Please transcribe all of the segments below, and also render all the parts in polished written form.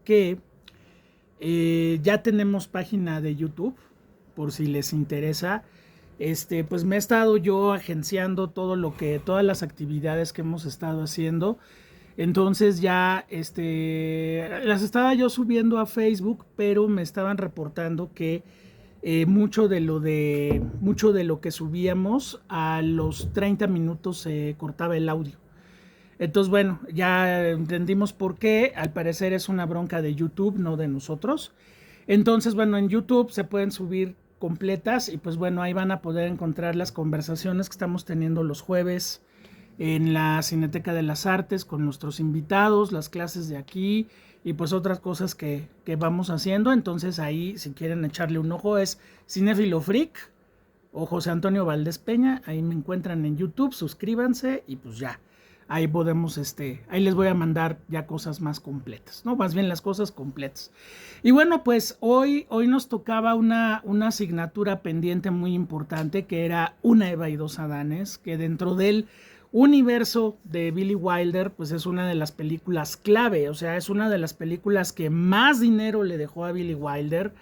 que ya tenemos página de YouTube, por si les interesa. Pues me he estado yo agenciando todas las actividades que hemos estado haciendo. Entonces ya, las estaba yo subiendo a Facebook, pero me estaban reportando que mucho de lo que subíamos a los 30 minutos se cortaba el audio. Entonces, bueno, ya entendimos por qué. Al parecer es una bronca de YouTube, no de nosotros. Entonces, bueno, en YouTube se pueden subir completas y pues bueno, ahí van a poder encontrar las conversaciones que estamos teniendo los jueves en la Cineteca de las Artes con nuestros invitados, las clases de aquí y pues otras cosas que vamos haciendo. Entonces ahí, si quieren echarle un ojo, es Cinéfilo Freak o José Antonio Valdés Peña. Ahí me encuentran en YouTube, suscríbanse y pues ya. Ahí podemos, ahí les voy a mandar ya cosas más completas, ¿no? Más bien las cosas completas. Y bueno, pues hoy nos tocaba una asignatura pendiente muy importante que era Una Eva y dos Adanes, que dentro del universo de Billy Wilder, pues es una de las películas clave, o sea, es una de las películas que más dinero le dejó a Billy Wilder,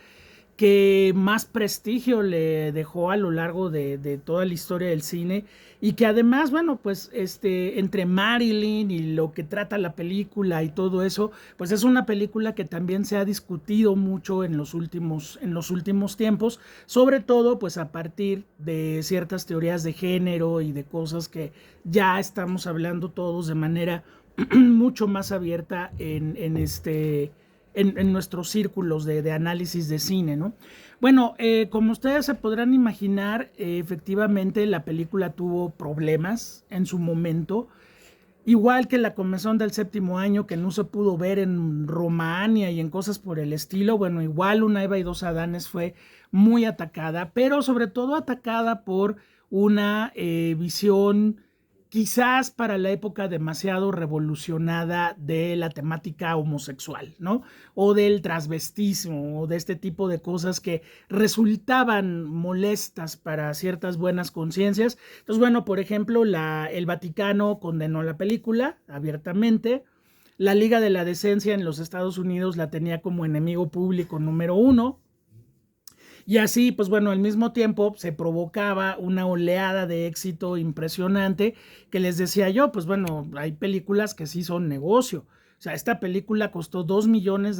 que más prestigio le dejó a lo largo de toda la historia del cine y que además, bueno, pues entre Marilyn y lo que trata la película y todo eso, pues es una película que también se ha discutido mucho en los últimos tiempos, sobre todo pues a partir de ciertas teorías de género y de cosas que ya estamos hablando todos de manera mucho más abierta en nuestros círculos de análisis de cine, ¿no? Bueno, como ustedes se podrán imaginar, efectivamente la película tuvo problemas en su momento, igual que la Comezón del Séptimo Año, que no se pudo ver en Romania y en cosas por el estilo. Bueno, igual Una Eva y dos Adanes fue muy atacada, pero sobre todo atacada por una visión quizás para la época demasiado revolucionada de la temática homosexual, ¿no? O del transvestismo, o de este tipo de cosas que resultaban molestas para ciertas buenas conciencias. Entonces, bueno, por ejemplo, el Vaticano condenó la película abiertamente. La Liga de la Decencia en los Estados Unidos la tenía como enemigo público número uno. Y así, pues bueno, al mismo tiempo se provocaba una oleada de éxito impresionante que les decía yo, pues bueno, hay películas que sí son negocio. O sea, esta película costó $2 millones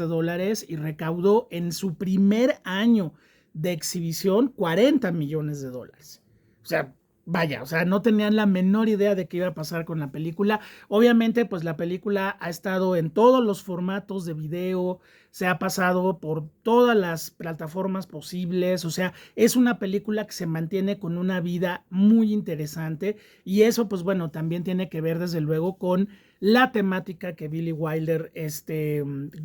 y recaudó en su primer año de exhibición $40 millones. O sea, vaya, o sea, no tenían la menor idea de qué iba a pasar con la película. Obviamente, pues la película ha estado en todos los formatos de video, se ha pasado por todas las plataformas posibles, o sea, es una película que se mantiene con una vida muy interesante y eso, pues bueno, también tiene que ver desde luego con la temática que Billy Wilder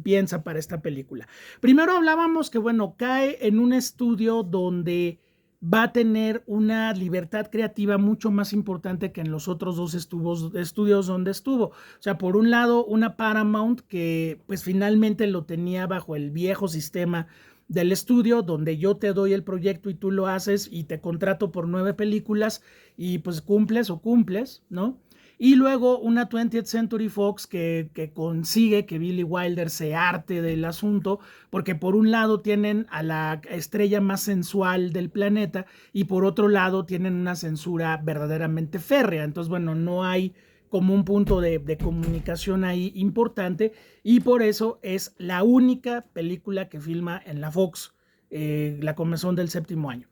piensa para esta película. Primero hablábamos que, bueno, cae en un estudio donde va a tener una libertad creativa mucho más importante que en los otros dos estudios donde estuvo. O sea, por un lado, una Paramount que pues finalmente lo tenía bajo el viejo sistema del estudio, donde yo te doy el proyecto y tú lo haces y te contrato por 9 películas y pues cumples, ¿no? Y luego una 20th Century Fox que consigue que Billy Wilder se harte del asunto, porque por un lado tienen a la estrella más sensual del planeta y por otro lado tienen una censura verdaderamente férrea. Entonces, bueno, no hay como un punto de comunicación ahí importante y por eso es la única película que filma en la Fox, La Comezón del Séptimo Año.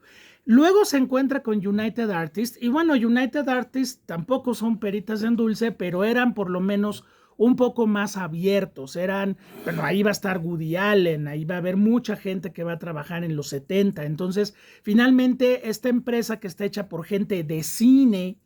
Luego se encuentra con United Artists y bueno, United Artists tampoco son peritas en dulce, pero eran por lo menos un poco más abiertos, bueno, ahí va a estar Woody Allen, ahí va a haber mucha gente que va a trabajar en los 70, entonces finalmente esta empresa que está hecha por gente de cine,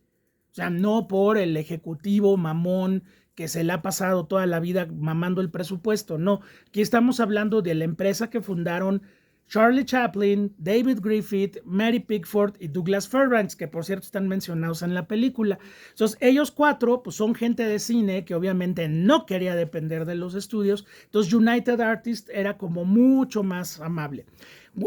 o sea, no por el ejecutivo mamón que se le ha pasado toda la vida mamando el presupuesto, no, aquí estamos hablando de la empresa que fundaron Charlie Chaplin, David Griffith, Mary Pickford y Douglas Fairbanks, que por cierto están mencionados en la película. Entonces, ellos cuatro pues, son gente de cine que obviamente no quería depender de los estudios. Entonces, United Artists era como mucho más amable.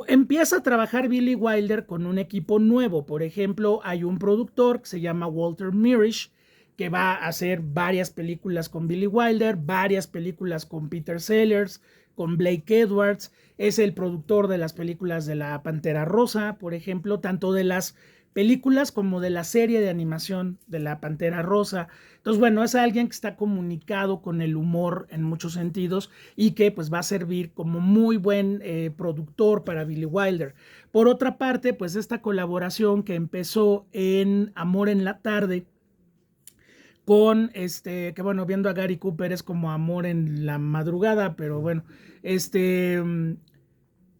Empieza a trabajar Billy Wilder con un equipo nuevo. Por ejemplo, hay un productor que se llama Walter Mirisch, que va a hacer varias películas con Billy Wilder, varias películas con Peter Sellers, con Blake Edwards, es el productor de las películas de la Pantera Rosa, por ejemplo, tanto de las películas como de la serie de animación de la Pantera Rosa. Entonces, bueno, es alguien que está comunicado con el humor en muchos sentidos y que pues va a servir como muy buen productor para Billy Wilder. Por otra parte, pues esta colaboración que empezó en Amor en la Tarde, con que bueno, viendo a Gary Cooper es como Amor en la Madrugada, pero bueno,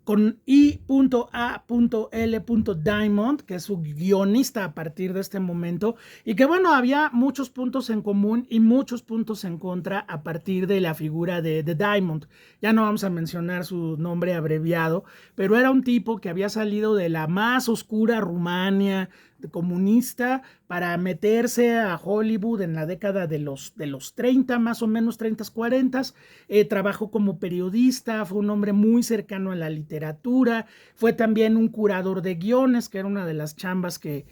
con I.A.L. Diamond, que es su guionista a partir de este momento, y que bueno, había muchos puntos en común y muchos puntos en contra a partir de la figura de Diamond. Ya no vamos a mencionar su nombre abreviado, pero era un tipo que había salido de la más oscura Rumania comunista para meterse a Hollywood en la década de los 30, más o menos 30, 40. Trabajó como periodista, fue un hombre muy cercano a la literatura, fue también un curador de guiones, que era una de las chambas que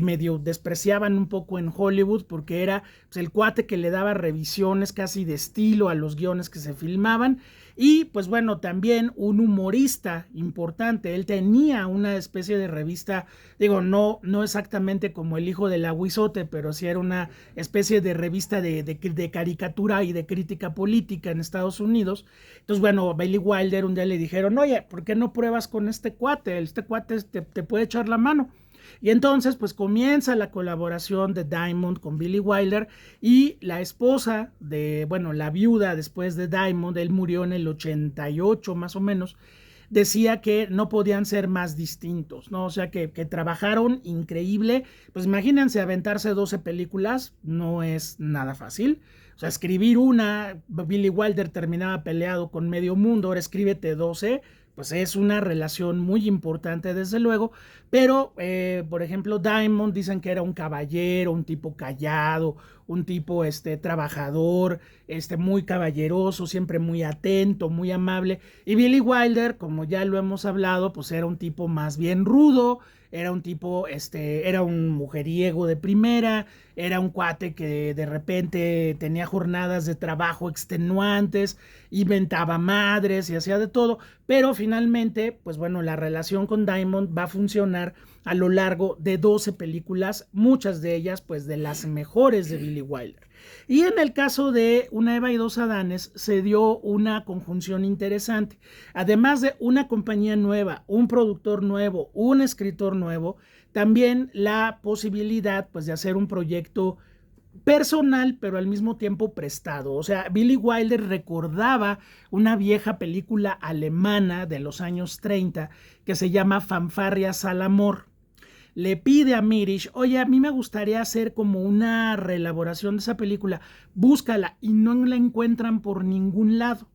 medio despreciaban un poco en Hollywood, porque era pues, el cuate que le daba revisiones casi de estilo a los guiones que se filmaban. Y pues bueno, también un humorista importante. Él tenía una especie de revista, digo, no exactamente como El Hijo del Aguizote, pero sí era una especie de revista de caricatura y de crítica política en Estados Unidos. Entonces, bueno, Billy Wilder un día le dijeron, oye, ¿por qué no pruebas con este cuate? Este cuate te puede echar la mano. Y entonces pues comienza la colaboración de Diamond con Billy Wilder, y la esposa de, bueno, la viuda después de Diamond, él murió en el 88 más o menos, decía que no podían ser más distintos, ¿no? O sea, que trabajaron increíble. Pues imagínense, aventarse 12 películas no es nada fácil. O sea, escribir una, Billy Wilder terminaba peleado con medio mundo, ahora escríbete 12, pues es una relación muy importante desde luego, pero por ejemplo Diamond dicen que era un caballero, un tipo callado, un tipo trabajador, muy caballeroso, siempre muy atento, muy amable, y Billy Wilder, como ya lo hemos hablado, pues era un tipo más bien rudo, era un tipo, era un mujeriego de primera, era un cuate que de repente tenía jornadas de trabajo extenuantes, inventaba madres y hacía de todo, pero finalmente, pues bueno, la relación con Diamond va a funcionar a lo largo de 12 películas, muchas de ellas pues de las mejores de Billy Wilder. Y en el caso de Una Eva y dos Adanes se dio una conjunción interesante. Además de una compañía nueva, un productor nuevo, un escritor nuevo, también la posibilidad pues de hacer un proyecto personal, pero al mismo tiempo prestado. O sea, Billy Wilder recordaba una vieja película alemana de los años 30 que se llama Fanfarrias al Amor. Le pide a Mirisch, oye, a mí me gustaría hacer como una reelaboración de esa película, búscala, y no la encuentran por ningún lado.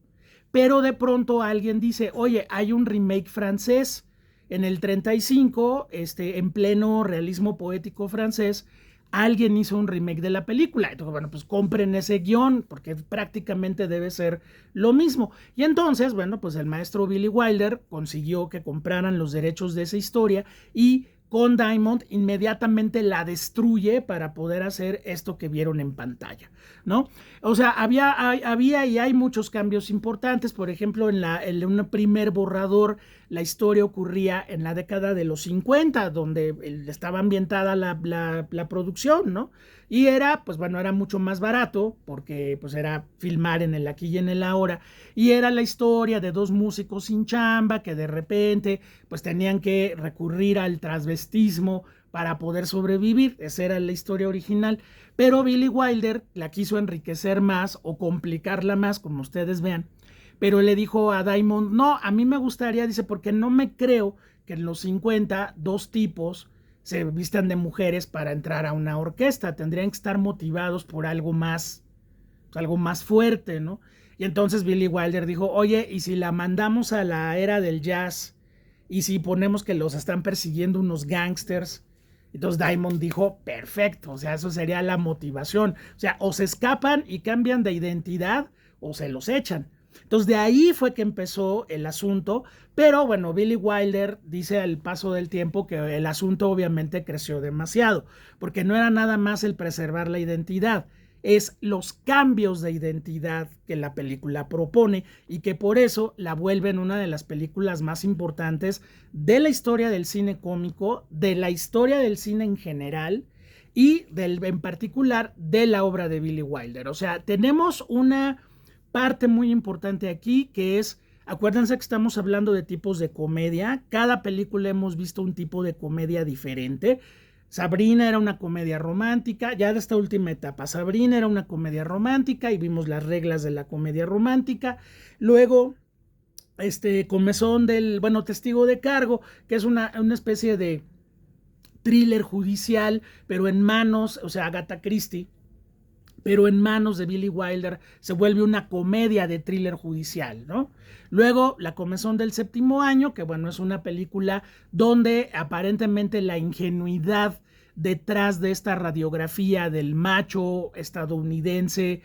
Pero de pronto alguien dice, oye, hay un remake francés en el 35, en pleno realismo poético francés, alguien hizo un remake de la película. Entonces, bueno, pues compren ese guión, porque prácticamente debe ser lo mismo. Y entonces, bueno, pues el maestro Billy Wilder consiguió que compraran los derechos de esa historia, y con Diamond inmediatamente la destruye para poder hacer esto que vieron en pantalla, ¿no? O sea, había y hay muchos cambios importantes. Por ejemplo, en un primer borrador, la historia ocurría en la década de los 50, donde estaba ambientada la producción, ¿no? Y era, pues bueno, era mucho más barato, porque pues era filmar en el aquí y en el ahora, y era la historia de dos músicos sin chamba que de repente pues tenían que recurrir al transvestismo para poder sobrevivir. Esa era la historia original, pero Billy Wilder la quiso enriquecer más o complicarla más, como ustedes vean, pero le dijo a Diamond, no, a mí me gustaría, dice, porque no me creo que en los 50 dos tipos se vistan de mujeres para entrar a una orquesta, tendrían que estar motivados por algo más fuerte, ¿no? Y entonces Billy Wilder dijo, oye, ¿y si la mandamos a la era del jazz? ¿Y si ponemos que los están persiguiendo unos gangsters? Entonces Diamond dijo, perfecto, o sea, eso sería la motivación. O sea, o se escapan y cambian de identidad, o se los echan. Entonces de ahí fue que empezó el asunto, pero bueno, Billy Wilder dice al paso del tiempo que el asunto obviamente creció demasiado, porque no era nada más el preservar la identidad, es los cambios de identidad que la película propone y que por eso la vuelven una de las películas más importantes de la historia del cine cómico, de la historia del cine en general y en particular de la obra de Billy Wilder. O sea, tenemos una parte muy importante aquí que es, acuérdense que estamos hablando de tipos de comedia, cada película hemos visto un tipo de comedia diferente. Sabrina era una comedia romántica, ya de esta última etapa, Sabrina era una comedia romántica y vimos las reglas de la comedia romántica. Luego, Comezón Testigo de Cargo, que es una especie de thriller judicial, pero en manos, o sea, Agatha Christie, pero en manos de Billy Wilder se vuelve una comedia de thriller judicial, ¿no? Luego, La Comezón del Séptimo Año, que bueno, es una película donde aparentemente la ingenuidad detrás de esta radiografía del macho estadounidense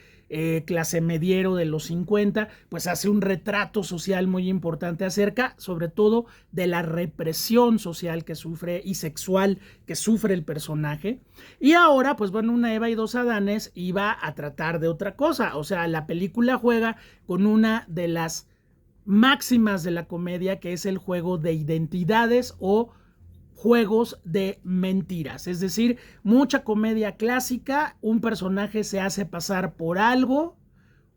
clase mediero de los 50, pues hace un retrato social muy importante acerca, sobre todo, de la represión social que sufre y sexual que sufre el personaje. Y ahora, pues bueno, Una Eva y dos Adanes iba a tratar de otra cosa. O sea, la película juega con una de las máximas de la comedia, que es el juego de identidades o juegos de mentiras. Es decir, mucha comedia clásica, un personaje se hace pasar por algo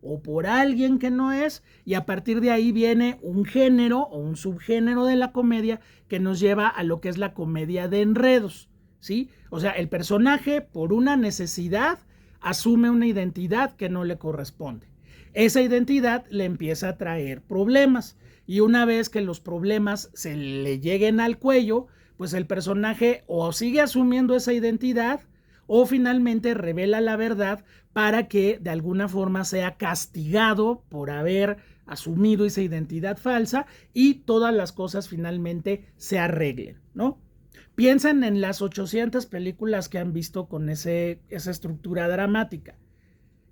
o por alguien que no es, y a partir de ahí viene un género o un subgénero de la comedia que nos lleva a lo que es la comedia de enredos, ¿sí? O sea, el personaje por una necesidad asume una identidad que no le corresponde. Esa identidad le empieza a traer problemas, y una vez que los problemas se le lleguen al cuello, pues el personaje o sigue asumiendo esa identidad o finalmente revela la verdad para que de alguna forma sea castigado por haber asumido esa identidad falsa y todas las cosas finalmente se arreglen, ¿no? Piensen en las 800 películas que han visto con esa estructura dramática.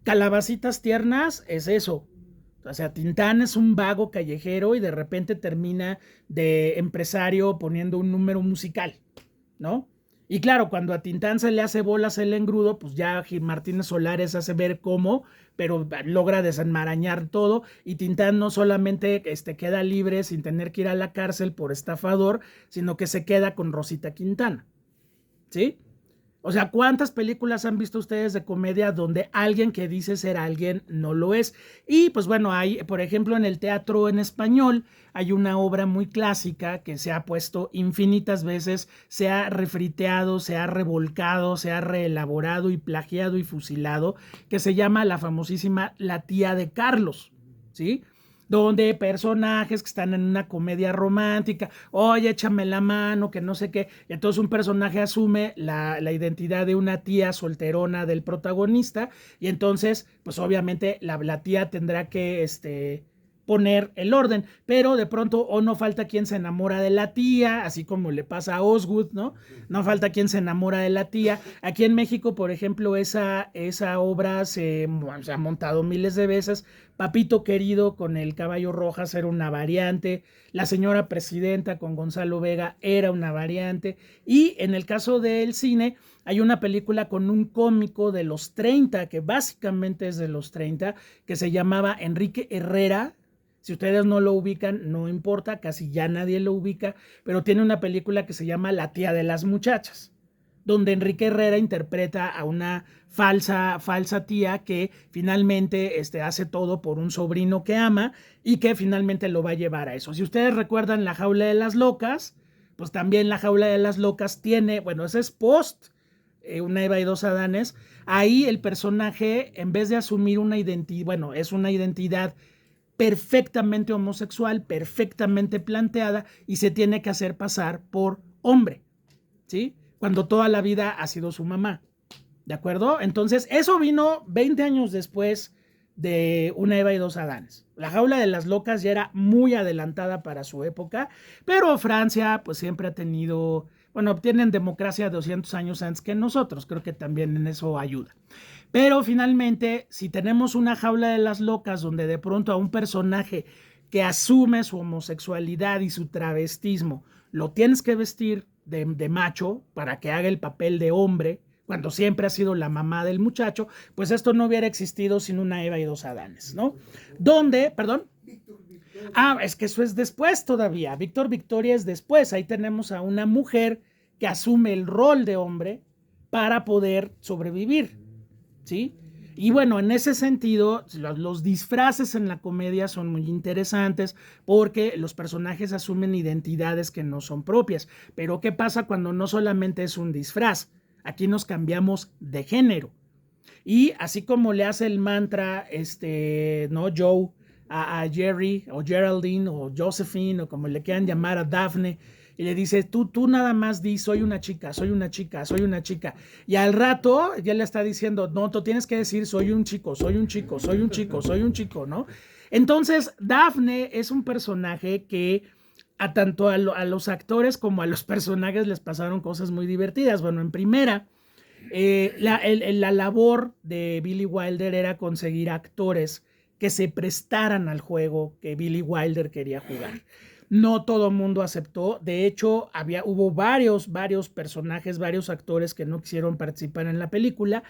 Calabacitas Tiernas es eso. O sea, Tintán es un vago callejero y de repente termina de empresario poniendo un número musical, ¿no? Y claro, cuando a Tintán se le hace bolas el engrudo, pues ya Martínez Solares hace ver cómo, pero logra desenmarañar todo y Tintán no solamente queda libre sin tener que ir a la cárcel por estafador, sino que se queda con Rosita Quintana, ¿sí? O sea, ¿cuántas películas han visto ustedes de comedia donde alguien que dice ser alguien no lo es? Y pues bueno, hay, por ejemplo, en el teatro en español hay una obra muy clásica que se ha puesto infinitas veces, se ha refriteado, se ha revolcado, se ha reelaborado y plagiado y fusilado, que se llama la famosísima La tía de Carlos, ¿sí? Donde personajes que están en una comedia romántica, oye, échame la mano, que no sé qué, y entonces un personaje asume la identidad de una tía solterona del protagonista, y entonces, pues obviamente la tía tendrá que poner el orden, pero de pronto o no falta quien se enamora de la tía, así como le pasa a Osgood, ¿no? No falta quien se enamora de la tía. Aquí en México, por ejemplo, esa obra se ha montado miles de veces. Papito Querido con el Caballo Rojas era una variante, La Señora Presidenta con Gonzalo Vega era una variante, y en el caso del cine hay una película con un cómico de los 30, que básicamente es de los 30, que se llamaba Enrique Herrera. Si ustedes no lo ubican, no importa, casi ya nadie lo ubica, pero tiene una película que se llama La tía de las muchachas, donde Enrique Herrera interpreta a una falsa tía que finalmente hace todo por un sobrino que ama y que finalmente lo va a llevar a eso. Si ustedes recuerdan La Jaula de las Locas, pues también La Jaula de las Locas tiene, bueno, ese es post Una Eva y dos Adanes. Ahí el personaje, en vez de asumir una identidad, bueno, es una identidad perfectamente homosexual, perfectamente planteada, y se tiene que hacer pasar por hombre, ¿sí? Cuando toda la vida ha sido su mamá, ¿de acuerdo? Entonces, eso vino 20 años después de Una Eva y dos Adanes. La Jaula de las Locas ya era muy adelantada para su época, pero Francia pues siempre ha tenido, bueno, tienen democracia 200 años antes que nosotros, creo que también en eso ayuda. Pero finalmente, si tenemos Una Jaula de las Locas donde de pronto a un personaje que asume su homosexualidad y su travestismo, lo tienes que vestir de macho para que haga el papel de hombre, cuando siempre ha sido la mamá del muchacho, pues esto no hubiera existido sin una Eva y dos Adanes, ¿no? ¿Dónde? Perdón. Ah, es que eso es después todavía. Víctor Victoria es después. Ahí tenemos a una mujer que asume el rol de hombre para poder sobrevivir, ¿sí? Y bueno, en ese sentido, los disfraces en la comedia son muy interesantes porque los personajes asumen identidades que no son propias. Pero ¿qué pasa cuando no solamente es un disfraz? Aquí nos cambiamos de género. Y así como le hace el mantra, ¿no? Joe a Jerry o Geraldine o Josephine o como le quieran llamar a Daphne, y le dice, tú nada más di, soy una chica, soy una chica, soy una chica. Y al rato ya le está diciendo, no, tú tienes que decir, soy un chico, soy un chico, soy un chico, soy un chico, ¿no? Entonces, Daphne es un personaje que a tanto a los actores como a los personajes les pasaron cosas muy divertidas. Bueno, en primera, la labor de Billy Wilder era conseguir actores que se prestaran al juego que Billy Wilder quería jugar. No todo el mundo aceptó. De hecho, hubo varios personajes, varios actores que no quisieron participar en la película.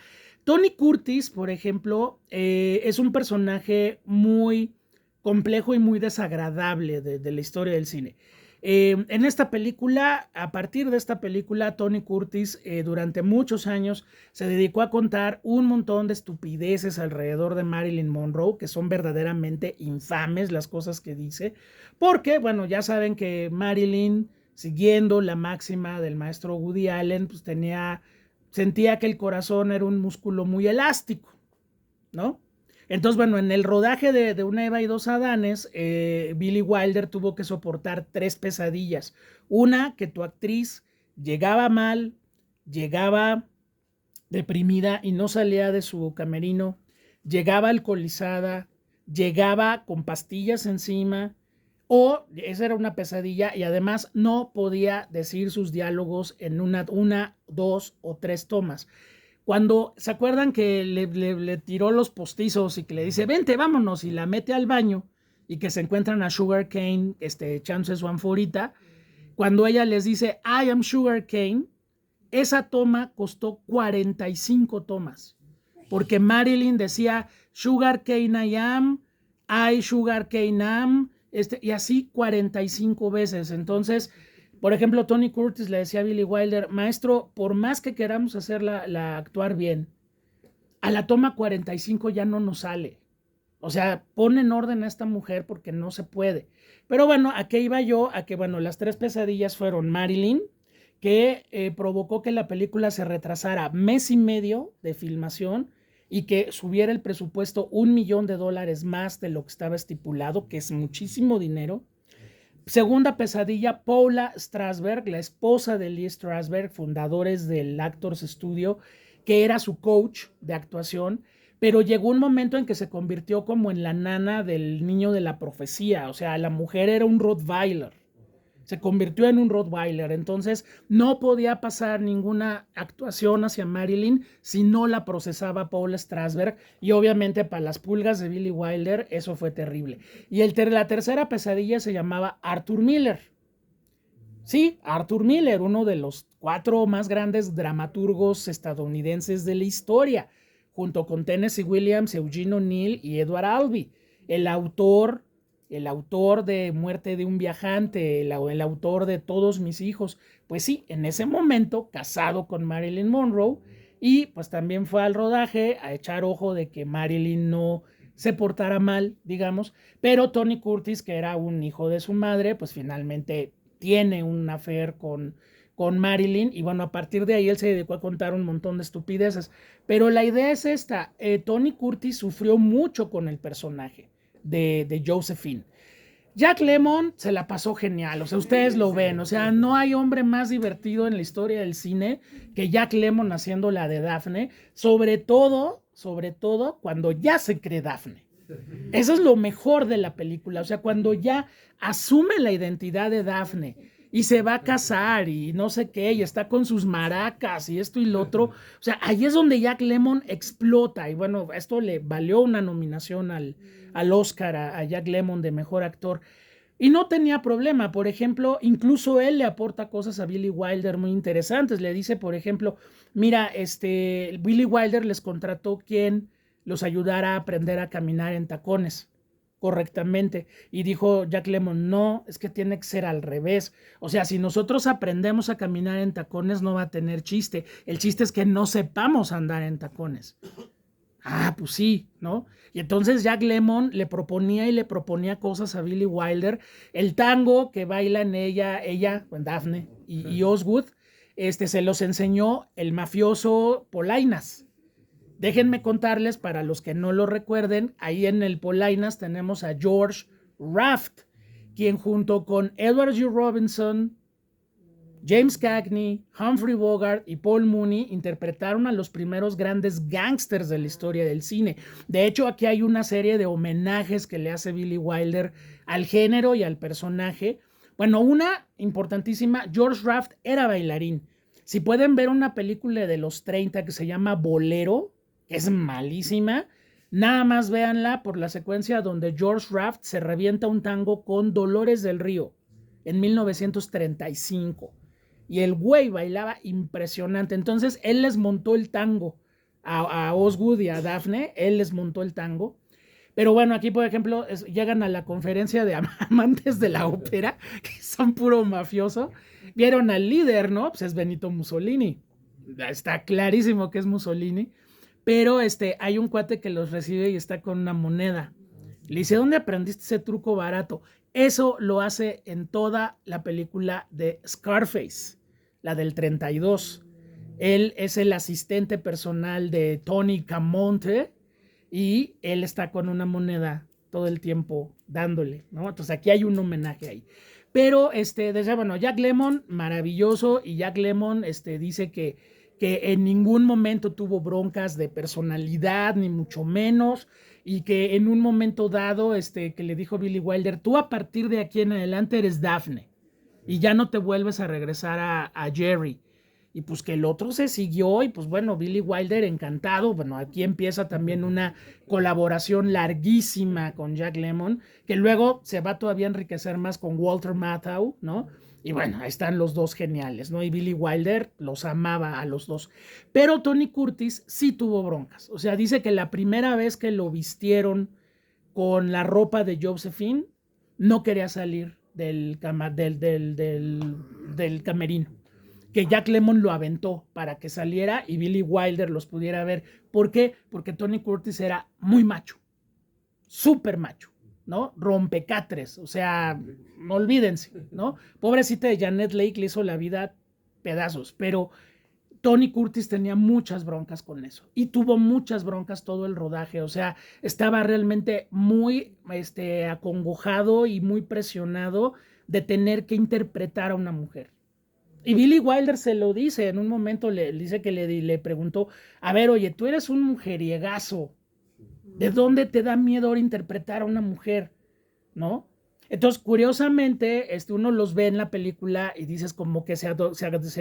Tony Curtis, por ejemplo, es un personaje muy complejo y muy desagradable de la historia del cine. En esta película, a partir de esta película, Tony Curtis durante muchos años se dedicó a contar un montón de estupideces alrededor de Marilyn Monroe, que son verdaderamente infames las cosas que dice, porque, bueno, ya saben que Marilyn, siguiendo la máxima del maestro Woody Allen, pues sentía que el corazón era un músculo muy elástico, ¿no? Entonces, bueno, en el rodaje de Una Eva y dos Adanes, Billy Wilder tuvo que soportar 3 pesadillas. Una, que tu actriz llegaba mal, llegaba deprimida y no salía de su camerino, llegaba alcoholizada, llegaba con pastillas encima, o esa era una pesadilla y además no podía decir sus diálogos en una, 2 o 3 tomas. Cuando se acuerdan que le tiró los postizos y que le dice, vente, vámonos, y la mete al baño y que se encuentran a Sugar Cane, echándose su anforita, cuando ella les dice, I am Sugar Cane, esa toma costó 45 tomas, porque Marilyn decía, Sugar Cane I am, I Sugar Cane am, y así 45 veces. Entonces, por ejemplo, Tony Curtis le decía a Billy Wilder, maestro, por más que queramos hacerla actuar bien, a la toma 45 ya no nos sale. O sea, pon en orden a esta mujer porque no se puede. Pero bueno, ¿a qué iba yo? A que, bueno, las 3 pesadillas fueron Marilyn, que provocó que la película se retrasara mes y medio de filmación y que subiera el presupuesto $1,000,000 más de lo que estaba estipulado, que es muchísimo dinero. Segunda pesadilla, Paula Strasberg, la esposa de Lee Strasberg, fundadores del Actors Studio, que era su coach de actuación, pero llegó un momento en que se convirtió como en la nana del niño de la profecía, o sea, la mujer era un Rottweiler, se convirtió en un Rottweiler, entonces no podía pasar ninguna actuación hacia Marilyn si no la procesaba Paula Strasberg, y obviamente para las pulgas de Billy Wilder eso fue terrible. Y la tercera pesadilla se llamaba Arthur Miller. Sí, Arthur Miller, uno de los 4 más grandes dramaturgos estadounidenses de la historia, junto con Tennessee Williams, Eugene O'Neill y Edward Albee, el autor de Muerte de un viajante, el autor de Todos mis hijos. Pues sí, en ese momento casado con Marilyn Monroe, y pues también fue al rodaje a echar ojo de que Marilyn no se portara mal, digamos, pero Tony Curtis, que era un hijo de su madre, pues finalmente tiene un affair con Marilyn, y bueno, a partir de ahí él se dedicó a contar un montón de estupideces. Pero la idea es esta, Tony Curtis sufrió mucho con el personaje de Josephine. Jack Lemmon se la pasó genial, o sea, ustedes lo ven, o sea, no hay hombre más divertido en la historia del cine que Jack Lemmon haciendo la de Daphne, sobre todo cuando ya se cree Daphne. Eso es lo mejor de la película, o sea, cuando ya asume la identidad de Daphne y se va a casar y no sé qué, y está con sus maracas y esto y lo otro, o sea, ahí es donde Jack Lemmon explota, y bueno, esto le valió una nominación al Oscar a Jack Lemmon de mejor actor. Y no tenía problema, por ejemplo, incluso él le aporta cosas a Billy Wilder muy interesantes. Le dice, por ejemplo, mira, Billy Wilder les contrató quien los ayudara a aprender a caminar en tacones correctamente. Y dijo Jack Lemmon, no, es que tiene que ser al revés. O sea, si nosotros aprendemos a caminar en tacones no va a tener chiste. El chiste es que no sepamos andar en tacones. Ah, pues sí, ¿no? Y entonces Jack Lemmon le proponía cosas a Billy Wilder. El tango que bailan ella, Daphne y Osgood, se los enseñó el mafioso Polainas. Déjenme contarles, para los que no lo recuerden, ahí en el Polainas tenemos a George Raft, quien junto con Edward G. Robinson, James Cagney, Humphrey Bogart y Paul Mooney interpretaron a los primeros grandes gángsters de la historia del cine. De hecho, aquí hay una serie de homenajes que le hace Billy Wilder al género y al personaje. Bueno, una importantísima, George Raft era bailarín. Si pueden ver una película de los 30 que se llama Bolero, que es malísima, nada más véanla por la secuencia donde George Raft se revienta un tango con Dolores del Río en 1935. Y el güey bailaba impresionante. Entonces él les montó el tango a Osgood y a Daphne. Él les montó el tango. Pero bueno, aquí por ejemplo llegan a la conferencia de amantes de la ópera, que son puro mafioso. Vieron al líder, ¿no? Pues es Benito Mussolini. Está clarísimo que es Mussolini. Pero hay un cuate que los recibe y está con una moneda. Le dice, ¿dónde aprendiste ese truco barato? Eso lo hace en toda la película de Scarface, la del 32. Él es el asistente personal de Tony Camonte y él está con una moneda todo el tiempo dándole, ¿no? Entonces aquí hay un homenaje ahí. Pero, bueno, Jack Lemmon, maravilloso, y Jack Lemmon dice que en ningún momento tuvo broncas de personalidad, ni mucho menos, y que en un momento dado, que le dijo Billy Wilder, tú a partir de aquí en adelante eres Daphne, y ya no te vuelves a regresar a Jerry. Y pues que el otro se siguió y pues bueno, Billy Wilder encantado. Bueno, aquí empieza también una colaboración larguísima con Jack Lemmon, que luego se va todavía a enriquecer más con Walter Matthau, ¿no? Y bueno, ahí están los dos geniales, ¿no? Y Billy Wilder los amaba a los dos. Pero Tony Curtis sí tuvo broncas. O sea, dice que la primera vez que lo vistieron con la ropa de Josephine, no quería salir del camerino, que Jack Lemmon lo aventó para que saliera y Billy Wilder los pudiera ver. ¿Por qué? Porque Tony Curtis era muy macho, súper macho, ¿no? Rompecatres, o sea, no olvídense, ¿no? Pobrecita de Janet Leigh le hizo la vida pedazos, pero Tony Curtis tenía muchas broncas con eso y tuvo muchas broncas todo el rodaje, o sea, estaba realmente muy acongojado y muy presionado de tener que interpretar a una mujer. Y Billy Wilder se lo dice, en un momento le dice que le preguntó, a ver, oye, tú eres un mujeriegazo, ¿de dónde te da miedo ahora interpretar a una mujer? ¿No? Entonces, curiosamente, uno los ve en la película y dices como que se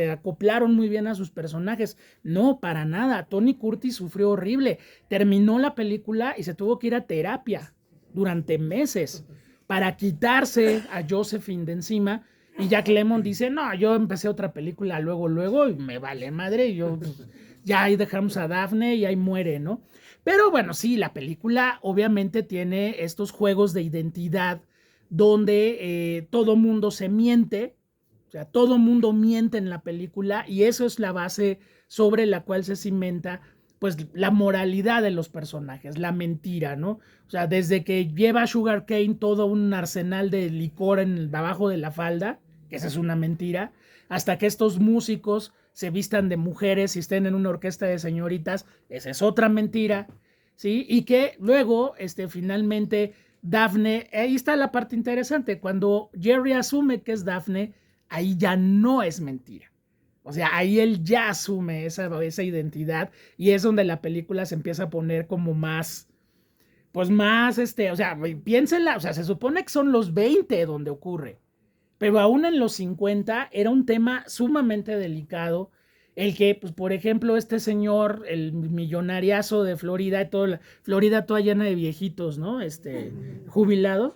acoplaron muy bien a sus personajes. No, para nada. Tony Curtis sufrió horrible. Terminó la película y se tuvo que ir a terapia durante meses para quitarse a Josephine de encima. Y Jack Lemmon dice, no, yo empecé otra película luego y me vale madre. Y yo, pues, ya ahí dejamos a Daphne y ahí muere, ¿no? Pero bueno, sí, la película obviamente tiene estos juegos de identidad donde todo mundo se miente, o sea, todo mundo miente en la película y eso es la base sobre la cual se cimenta pues la moralidad de los personajes, la mentira, ¿no? O sea, desde que lleva Sugar Cane todo un arsenal de licor abajo de la falda, que esa es una mentira, hasta que estos músicos se vistan de mujeres y estén en una orquesta de señoritas, esa es otra mentira, ¿sí? Y que luego, finalmente, Daphne, ahí está la parte interesante, cuando Jerry asume que es Daphne, ahí ya no es mentira. O sea, ahí él ya asume esa identidad y es donde la película se empieza a poner como más, pues más, o sea, piénsenla, o sea, se supone que son los 20 donde ocurre, pero aún en los 50 era un tema sumamente delicado, el que, pues, por ejemplo, este señor, el millonariazo de Florida, Florida toda llena de viejitos, ¿no? Jubilados,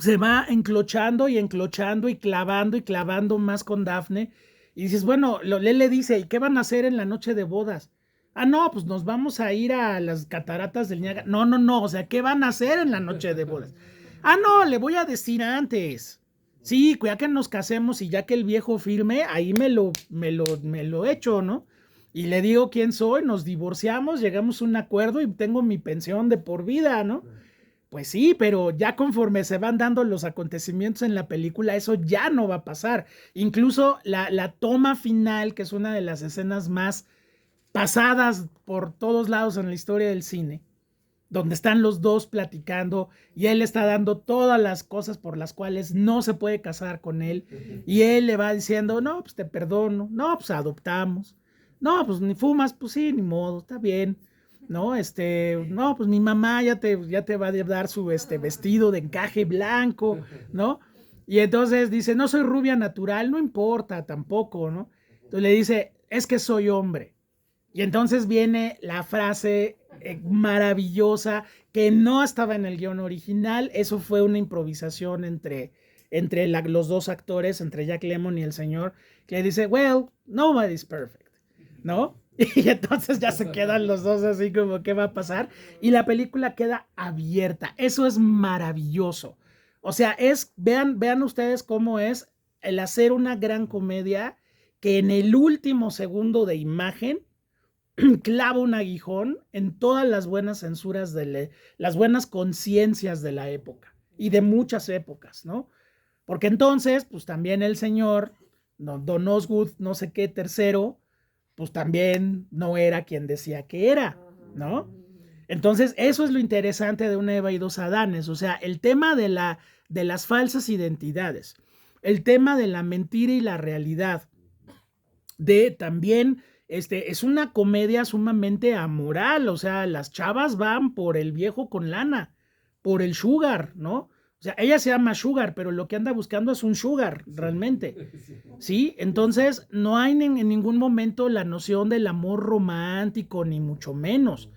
se va enclochando y enclochando y clavando más con Daphne. Y dices, bueno, él le dice, ¿y qué van a hacer en la noche de bodas? Ah, no, pues nos vamos a ir a las cataratas del Niágara. No, no, no, o sea, ¿qué van a hacer en la noche de bodas? Ah, no, le voy a decir antes. Sí, ya que nos casemos y ya que el viejo firme, ahí me lo echo, ¿no? Y le digo quién soy, nos divorciamos, llegamos a un acuerdo y tengo mi pensión de por vida, ¿no? Pues sí, pero ya conforme se van dando los acontecimientos en la película, eso ya no va a pasar. Incluso la toma final, que es una de las escenas más pasadas por todos lados en la historia del cine, donde están los dos platicando y él está dando todas las cosas por las cuales no se puede casar con él y él le va diciendo, no, pues te perdono, no, pues adoptamos, no, pues ni fumas, pues sí, ni modo, está bien, no, no, pues mi mamá ya te va a dar su vestido de encaje blanco, ¿no? Y entonces dice, no soy rubia natural, no importa tampoco, ¿no? Entonces le dice, es que soy hombre. Y entonces viene la frase maravillosa que no estaba en el guión original. Eso fue una improvisación entre los dos actores, entre Jack Lemmon y el señor, que dice, well, nobody's perfect, ¿no? Y entonces ya se quedan los dos así como, ¿qué va a pasar? Y la película queda abierta. Eso es maravilloso. O sea, vean ustedes cómo es el hacer una gran comedia que en el último segundo de imagen clava un aguijón en todas las buenas censuras, las buenas conciencias de la época y de muchas épocas, ¿no? Porque entonces, pues también el señor, no, Don Osgood, no sé qué, tercero, pues también no era quien decía que era, ¿no? Entonces, eso es lo interesante de Una Eva y dos Adanes, o sea, el tema de las falsas identidades, el tema de la mentira y la realidad, de también, es una comedia sumamente amoral, o sea, las chavas van por el viejo con lana, por el sugar, ¿no? O sea, ella se llama Sugar, pero lo que anda buscando es un sugar, realmente. ¿Sí? Entonces, no hay en ningún momento la noción del amor romántico, ni mucho menos.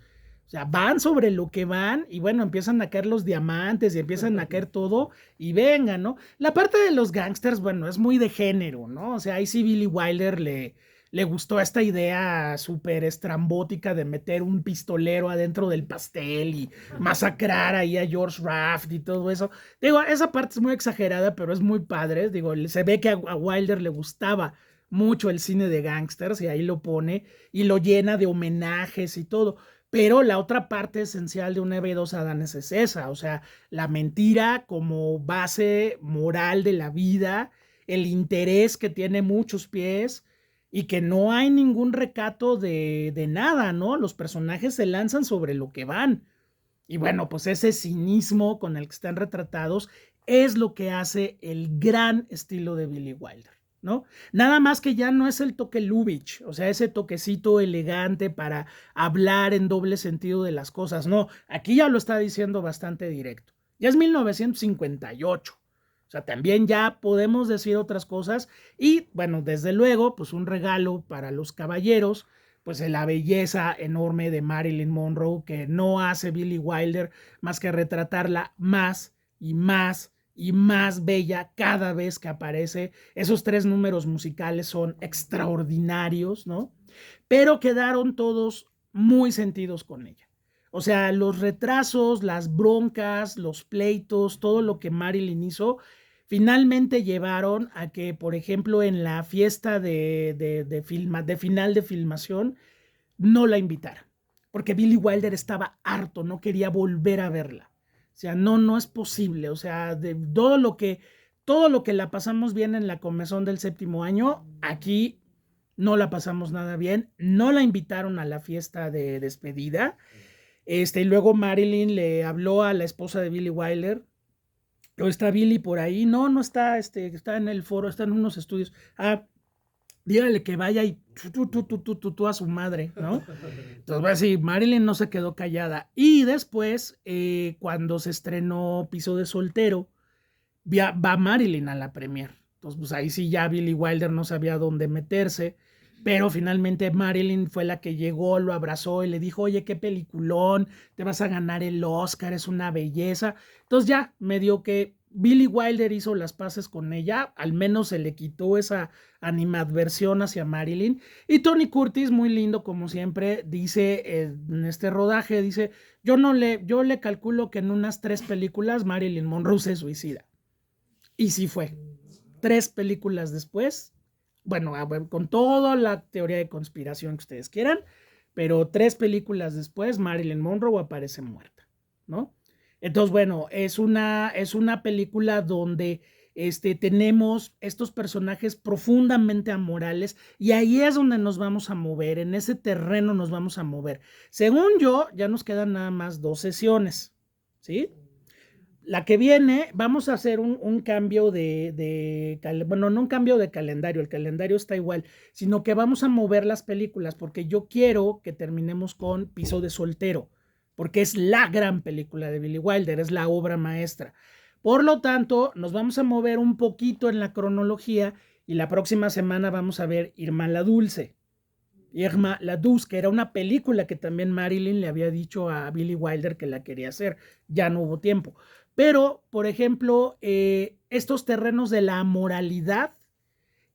O sea, van sobre lo que van y bueno, empiezan a caer los diamantes y empiezan a caer todo y venga, ¿no? La parte de los gangsters, bueno, es muy de género, ¿no? O sea, ahí sí Billy Wilder le gustó esta idea súper estrambótica de meter un pistolero adentro del pastel y masacrar ahí a George Raft y todo eso. Digo, esa parte es muy exagerada, pero es muy padre. Digo, se ve que a Wilder le gustaba mucho el cine de gangsters y ahí lo pone y lo llena de homenajes y todo. Pero la otra parte esencial de Una Eva y dos Adanes es esa, o sea, la mentira como base moral de la vida, el interés que tiene muchos pies y que no hay ningún recato de nada, ¿no? Los personajes se lanzan sobre lo que van. Y bueno, pues ese cinismo con el que están retratados es lo que hace el gran estilo de Billy Wilder, ¿no? Nada más que ya no es el toque Lubitsch, o sea, ese toquecito elegante para hablar en doble sentido de las cosas, no, aquí ya lo está diciendo bastante directo. Ya es 1958. O sea, también ya podemos decir otras cosas y bueno, desde luego, pues un regalo para los caballeros, pues la belleza enorme de Marilyn Monroe, que no hace Billy Wilder más que retratarla más y más y más bella cada vez que aparece. Esos tres números musicales son extraordinarios, ¿no? Pero quedaron todos muy sentidos con ella. O sea, los retrasos, las broncas, los pleitos, todo lo que Marilyn hizo, finalmente llevaron a que, por ejemplo, en la fiesta de final de filmación, no la invitara, porque Billy Wilder estaba harto, no quería volver a verla. O sea, no, no es posible. O sea, de todo lo que la pasamos bien en la comezón del séptimo año, aquí no la pasamos nada bien. No la invitaron a la fiesta de despedida. Y luego Marilyn le habló a la esposa de Billy Wilder. ¿O está Billy por ahí? No, no está, está en el foro, está en unos estudios. Ah, dígale que vaya y tú a su madre, ¿no? Entonces, pues, sí, Marilyn no se quedó callada. Y después, cuando se estrenó Piso de Soltero, va Marilyn a la premier. Entonces, pues ahí sí ya Billy Wilder no sabía dónde meterse, pero finalmente Marilyn fue la que llegó, lo abrazó y le dijo, oye, qué peliculón, te vas a ganar el Oscar, es una belleza. Entonces ya, medio que Billy Wilder hizo las paces con ella, al menos se le quitó esa animadversión hacia Marilyn. Y Tony Curtis, muy lindo como siempre, dice en este rodaje, dice, yo le calculo que en unas 3 películas Marilyn Monroe se suicida. Y sí fue. 3 películas después, bueno, con toda la teoría de conspiración que ustedes quieran, pero 3 películas después Marilyn Monroe aparece muerta, ¿no? Entonces, bueno, es una película donde tenemos estos personajes profundamente amorales y ahí es donde nos vamos a mover, en ese terreno nos vamos a mover. Según yo, ya nos quedan nada más 2 sesiones, ¿sí? La que viene, vamos a hacer un cambio bueno, no un cambio de calendario, el calendario está igual, sino que vamos a mover las películas porque yo quiero que terminemos con Piso de Soltero, porque es la gran película de Billy Wilder, es la obra maestra. Por lo tanto, nos vamos a mover un poquito en la cronología y la próxima semana vamos a ver Irma la Dulce. Irma la Dulce, que era una película que también Marilyn le había dicho a Billy Wilder que la quería hacer, ya no hubo tiempo. Pero, por ejemplo, estos terrenos de la moralidad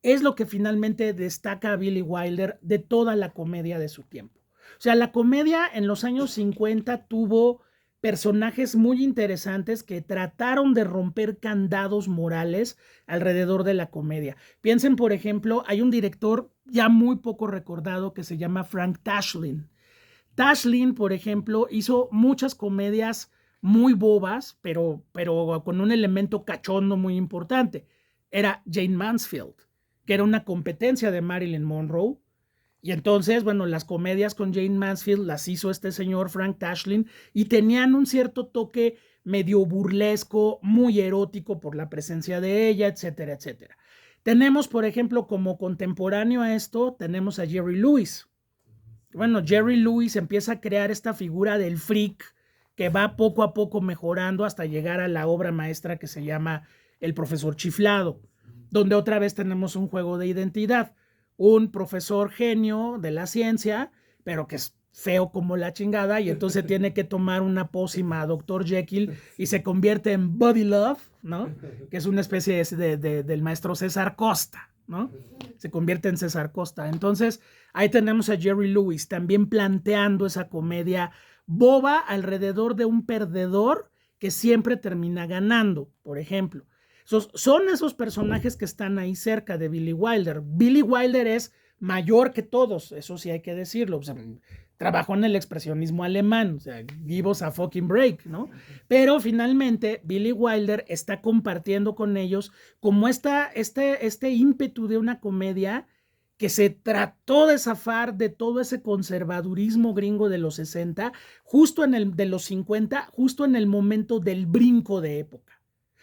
es lo que finalmente destaca a Billy Wilder de toda la comedia de su tiempo. O sea, la comedia en los años 50 tuvo personajes muy interesantes que trataron de romper candados morales alrededor de la comedia. Piensen, por ejemplo, hay un director ya muy poco recordado que se llama Frank Tashlin. Tashlin, por ejemplo, hizo muchas comedias muy bobas, pero con un elemento cachondo muy importante. Era Jane Mansfield, que era una competencia de Marilyn Monroe. Y entonces, bueno, las comedias con Jane Mansfield las hizo este señor Frank Tashlin y tenían un cierto toque medio burlesco, muy erótico por la presencia de ella, etcétera, etcétera. Tenemos, por ejemplo, como contemporáneo a esto, tenemos a Jerry Lewis. Bueno, Jerry Lewis empieza a crear esta figura del freak que va poco a poco mejorando hasta llegar a la obra maestra que se llama El Profesor Chiflado, donde otra vez tenemos un juego de identidad. Un profesor genio de la ciencia, pero que es feo como la chingada, y entonces tiene que tomar una pócima a Dr. Jekyll y se convierte en Buddy Love, ¿no? Que es una especie del maestro César Costa, ¿no? Se convierte en César Costa. Entonces, ahí tenemos a Jerry Lewis también planteando esa comedia boba alrededor de un perdedor que siempre termina ganando, por ejemplo. Son esos personajes que están ahí cerca de Billy Wilder. Billy Wilder es mayor que todos, eso sí hay que decirlo. O sea, trabajó en el expresionismo alemán, o sea, give us a fucking break, ¿no? Pero finalmente Billy Wilder está compartiendo con ellos como este ímpetu de una comedia que se trató de zafar de todo ese conservadurismo gringo de los 60, justo de los 50, justo en el momento del brinco de época.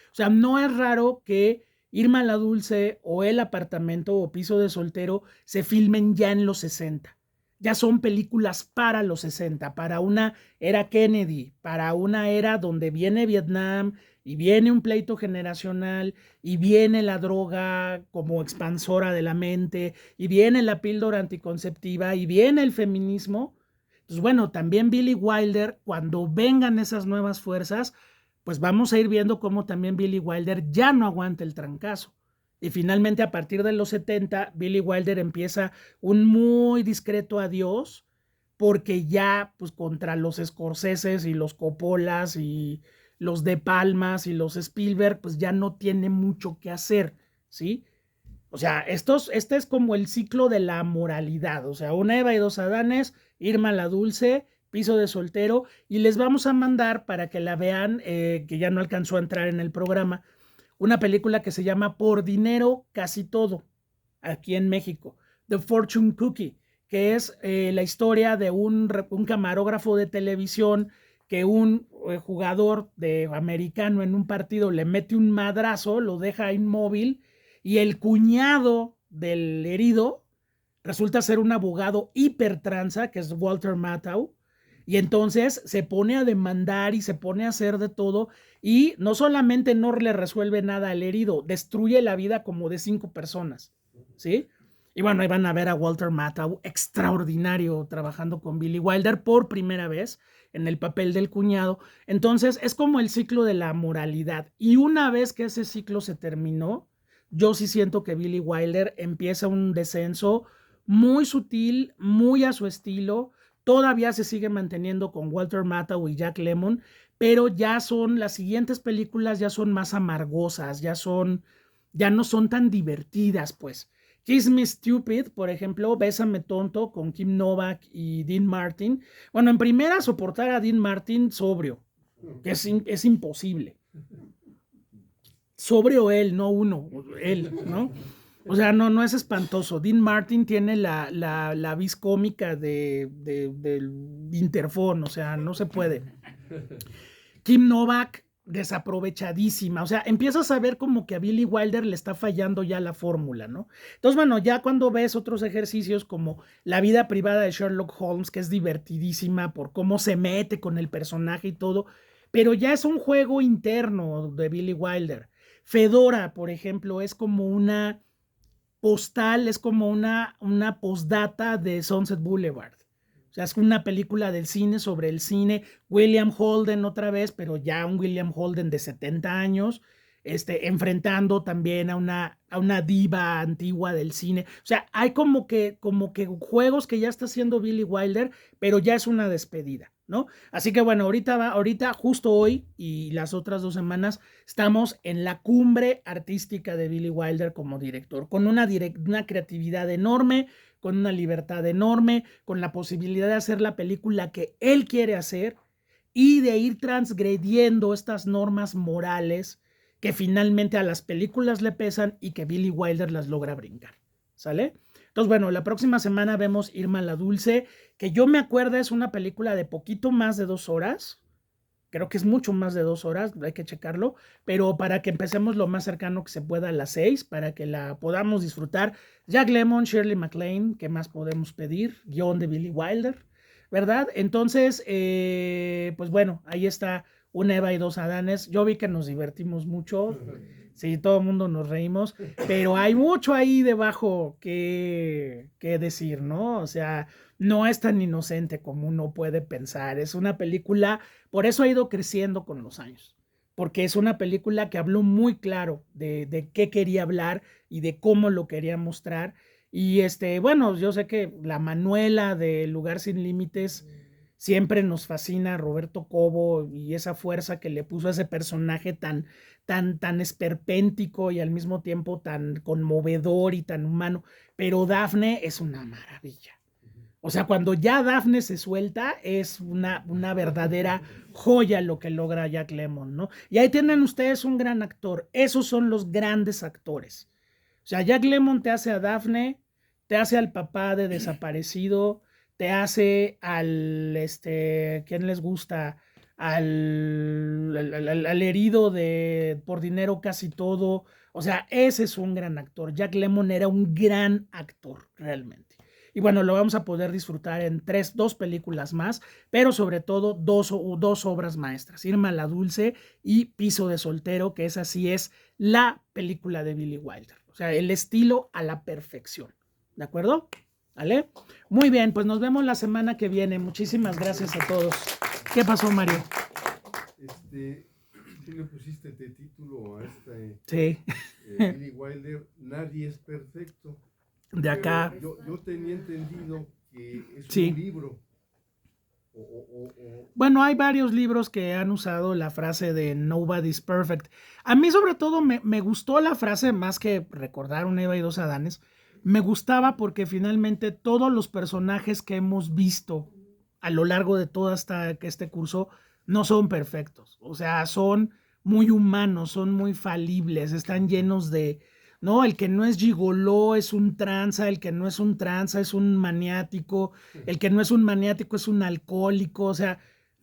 O sea, no es raro que Irma la Dulce o El Apartamento o Piso de Soltero se filmen ya en los 60. Ya son películas para los 60, para una era Kennedy, para una era donde viene Vietnam y viene un pleito generacional y viene la droga como expansora de la mente y viene la píldora anticonceptiva y viene el feminismo. Pues bueno, también Billy Wilder, cuando vengan esas nuevas fuerzas, pues vamos a ir viendo cómo también Billy Wilder ya no aguanta el trancazo. Y finalmente, a partir de los 70, Billy Wilder empieza un muy discreto adiós, porque ya, pues, contra los Scorseses y los Coppolas y los De Palmas y los Spielberg, pues ya no tiene mucho que hacer, ¿sí? O sea, este es como el ciclo de la moralidad. O sea, una Eva y dos Adanes, Irma la Dulce, Piso de Soltero, y les vamos a mandar para que la vean, que ya no alcanzó a entrar en el programa, una película que se llama Por Dinero Casi Todo, aquí en México, The Fortune Cookie, que es la historia de un camarógrafo de televisión que un jugador de americano en un partido le mete un madrazo, lo deja inmóvil, y el cuñado del herido resulta ser un abogado hipertranza, que es Walter Matthau, y entonces se pone a demandar y se pone a hacer de todo, y no solamente no le resuelve nada al herido, destruye la vida como de 5 personas, ¿sí? Y bueno, ahí van a ver a Walter Matthau, extraordinario, trabajando con Billy Wilder por primera vez en el papel del cuñado. Entonces es como el ciclo de la moralidad. Y una vez que ese ciclo se terminó, yo sí siento que Billy Wilder empieza un descenso muy sutil, muy a su estilo. Todavía se sigue manteniendo con Walter Matthau y Jack Lemmon, pero ya son las siguientes películas, ya son más amargosas, ya no son tan divertidas, pues. Kiss Me Stupid, por ejemplo, Bésame Tonto con Kim Novak y Dean Martin. Bueno, en primera, soportar a Dean Martin sobrio, que es imposible. Sobrio él, no uno, él, ¿no? O sea, no es espantoso. Dean Martin tiene la vis cómica del Interfón, o sea, no se puede. Kim Novak, desaprovechadísima. O sea, empiezas a ver como que a Billy Wilder le está fallando ya la fórmula, ¿no? Entonces, bueno, ya cuando ves otros ejercicios como la vida privada de Sherlock Holmes, que es divertidísima por cómo se mete con el personaje y todo, pero ya es un juego interno de Billy Wilder. Fedora, por ejemplo, es como una postal, es como una postdata de Sunset Boulevard. O sea, es una película del cine sobre el cine. William Holden otra vez, pero ya un William Holden de 70 años, enfrentando también a una diva antigua del cine. O sea, hay como que juegos que ya está haciendo Billy Wilder, pero ya es una despedida, ¿no? Así que bueno, ahorita, justo hoy y las otras 2 semanas, estamos en la cumbre artística de Billy Wilder como director, con una creatividad enorme, con una libertad enorme, con la posibilidad de hacer la película que él quiere hacer y de ir transgrediendo estas normas morales que finalmente a las películas le pesan y que Billy Wilder las logra brincar. ¿Sale? Entonces, bueno, la próxima semana vemos Irma la Dulce, que yo me acuerdo es una película de poquito más de 2 horas. Creo que es mucho más de 2 horas, hay que checarlo, pero para que empecemos lo más cercano que se pueda a las 6, para que la podamos disfrutar. Jack Lemmon, Shirley MacLaine, ¿qué más podemos pedir? Guión de Billy Wilder, ¿verdad? Entonces, pues bueno, ahí está una Eva y dos Adanes. Yo vi que nos divertimos mucho, sí, todo el mundo nos reímos, pero hay mucho ahí debajo que decir, ¿no? O sea, no es tan inocente como uno puede pensar. Es una película, por eso ha ido creciendo con los años, porque es una película que habló muy claro de qué quería hablar y de cómo lo quería mostrar. Y bueno, yo sé que la Manuela de Lugar Sin Límites siempre nos fascina, Roberto Cobo, y esa fuerza que le puso a ese personaje tan esperpéntico y al mismo tiempo tan conmovedor y tan humano. Pero Dafne es una maravilla. O sea, cuando ya Daphne se suelta, es una verdadera joya lo que logra Jack Lemmon, ¿no? Y ahí tienen ustedes un gran actor. Esos son los grandes actores. O sea, Jack Lemmon te hace a Daphne, te hace al papá de Desaparecido, te hace ¿quién les gusta? Al herido de Por Dinero Casi Todo. O sea, ese es un gran actor. Jack Lemmon era un gran actor, realmente. Y bueno, lo vamos a poder disfrutar en dos películas más, pero sobre todo dos obras maestras, Irma la Dulce y Piso de Soltero, que esa sí es la película de Billy Wilder. O sea, el estilo a la perfección. ¿De acuerdo? ¿Vale? Muy bien, pues nos vemos la semana que viene. Muchísimas gracias a todos. ¿Qué pasó, Mario? Sí le pusiste de título a sí. Billy Wilder, Nadie es perfecto. De acá. Yo tenía entendido que es sí. un libro. Bueno, hay varios libros que han usado la frase de Nobody's Perfect. A mí sobre todo me gustó la frase, más que recordar una Eva y dos Adanes, me gustaba porque finalmente todos los personajes que hemos visto a lo largo de todo este curso no son perfectos. O sea, son muy humanos, son muy falibles, están llenos de... No, el que no es gigoló es un tranza, el que no es un tranza es un maniático, el que no es un maniático es un alcohólico, o sea,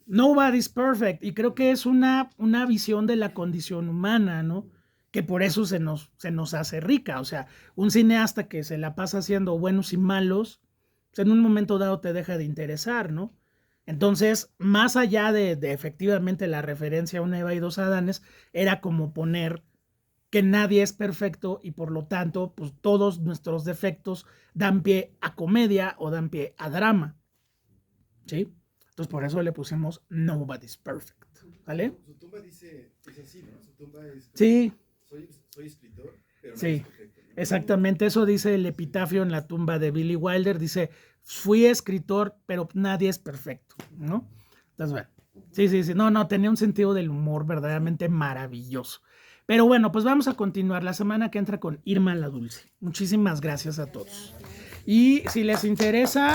nobody's perfect. Y creo que es una visión de la condición humana, ¿no? Que por eso se nos hace rica. O sea, un cineasta que se la pasa haciendo buenos y malos, pues en un momento dado te deja de interesar, ¿no? Entonces, más allá de efectivamente la referencia a una Eva y dos Adanes, era como poner que nadie es perfecto y por lo tanto, pues todos nuestros defectos dan pie a comedia o dan pie a drama. ¿Sí? Entonces por eso le pusimos Nobody's Perfect. ¿Vale? Su tumba dice, es así, ¿no? Su tumba es... Sí. Soy escritor, pero no Sí, es perfecto, ¿no? exactamente. Eso dice el epitafio en la tumba de Billy Wilder. Dice, fui escritor, pero nadie es perfecto, ¿no? Entonces, bueno. Sí. No, tenía un sentido del humor verdaderamente maravilloso. Pero bueno, pues vamos a continuar la semana que entra con Irma la Dulce. Muchísimas gracias a todos. Y si les interesa